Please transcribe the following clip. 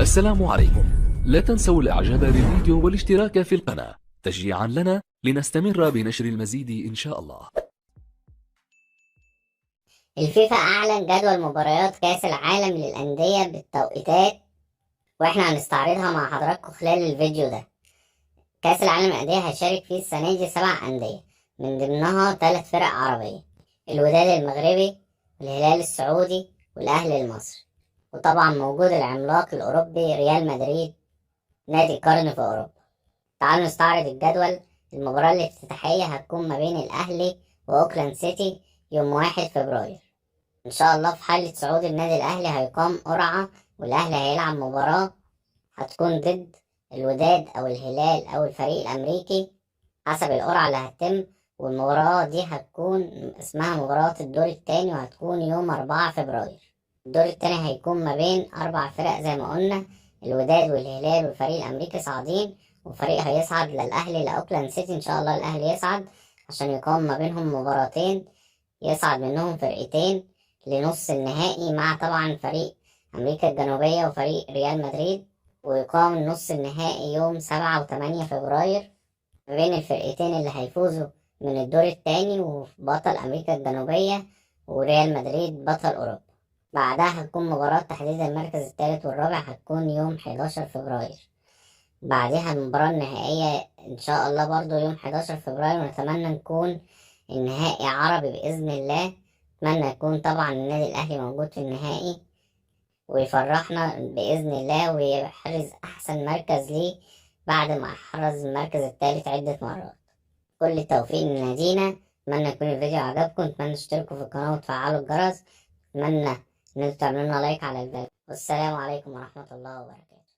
السلام عليكم. لا تنسوا الاعجاب بالفيديو والاشتراك في القناة تشجيعا لنا لنستمر بنشر المزيد ان شاء الله. الفيفا أعلن جدول مباريات كأس العالم للأندية بالتوقيتات، وإحنا هنستعرضها مع حضراتكم خلال الفيديو ده. كأس العالم للأندية هيشارك فيه السنة دي 7 أندية، من ضمنها 3 فرق عربية: الوداد المغربي، والهلال السعودي، والأهلي المصري. وطبعا موجود العملاق الأوروبي ريال مدريد، نادي القرن في أوروبا. تعالوا نستعرض الجدول. المباراة الافتتاحية هتكون ما بين الأهلي وأوكلاند سيتي يوم 1 فبراير. ان شاء الله في حالة صعود النادي الاهلي هيقام قرعة، والاهلي هيلعب مباراة هتكون ضد الوداد او الهلال او الفريق الامريكي حسب القرعة اللي هتتم. والمباراة دي هتكون اسمها مباراة الدور التاني، وهتكون يوم 4 فبراير. الدور التاني هيكون ما بين 4 فرق زي ما قلنا: الوداد والهلال والفريق الامريكي صاعدين، وفريق هيصعد للاهلي لاوكلاند سيتي. ان شاء الله الاهلي يصعد عشان يقام ما بينهم مباراتين، يصعد منهم فرقتين لنص النهائي، مع طبعا فريق أمريكا الجنوبية وفريق ريال مدريد. ويقام النص النهائي يوم 7 و8 فبراير ما بين الفرقتين اللي هيفوزوا من الدور التاني، وبطل أمريكا الجنوبية وريال مدريد بطل أوروبا. بعدها هتكون مباراة تحديد المركز الثالث والرابع، هتكون يوم 11 فبراير. بعدها المباراة النهائية إن شاء الله برضو يوم 11 فبراير، ونتمنى نكون النهائي عربي بإذن الله. أتمنى يكون طبعا النادي الأهلي موجود في النهائي ويفرحنا بإذن الله، ويحرز أحسن مركز ليه بعد ما حرز المركز الثالث عدة مرات. كل التوفيق لنادينا. أتمنى يكون الفيديو عجبكم، أتمنى تشتركوا في القناة وتفعلوا الجرس، أتمنى إن انتوا تعملوا لنا لايك على الفيديو. والسلام عليكم ورحمة الله وبركاته.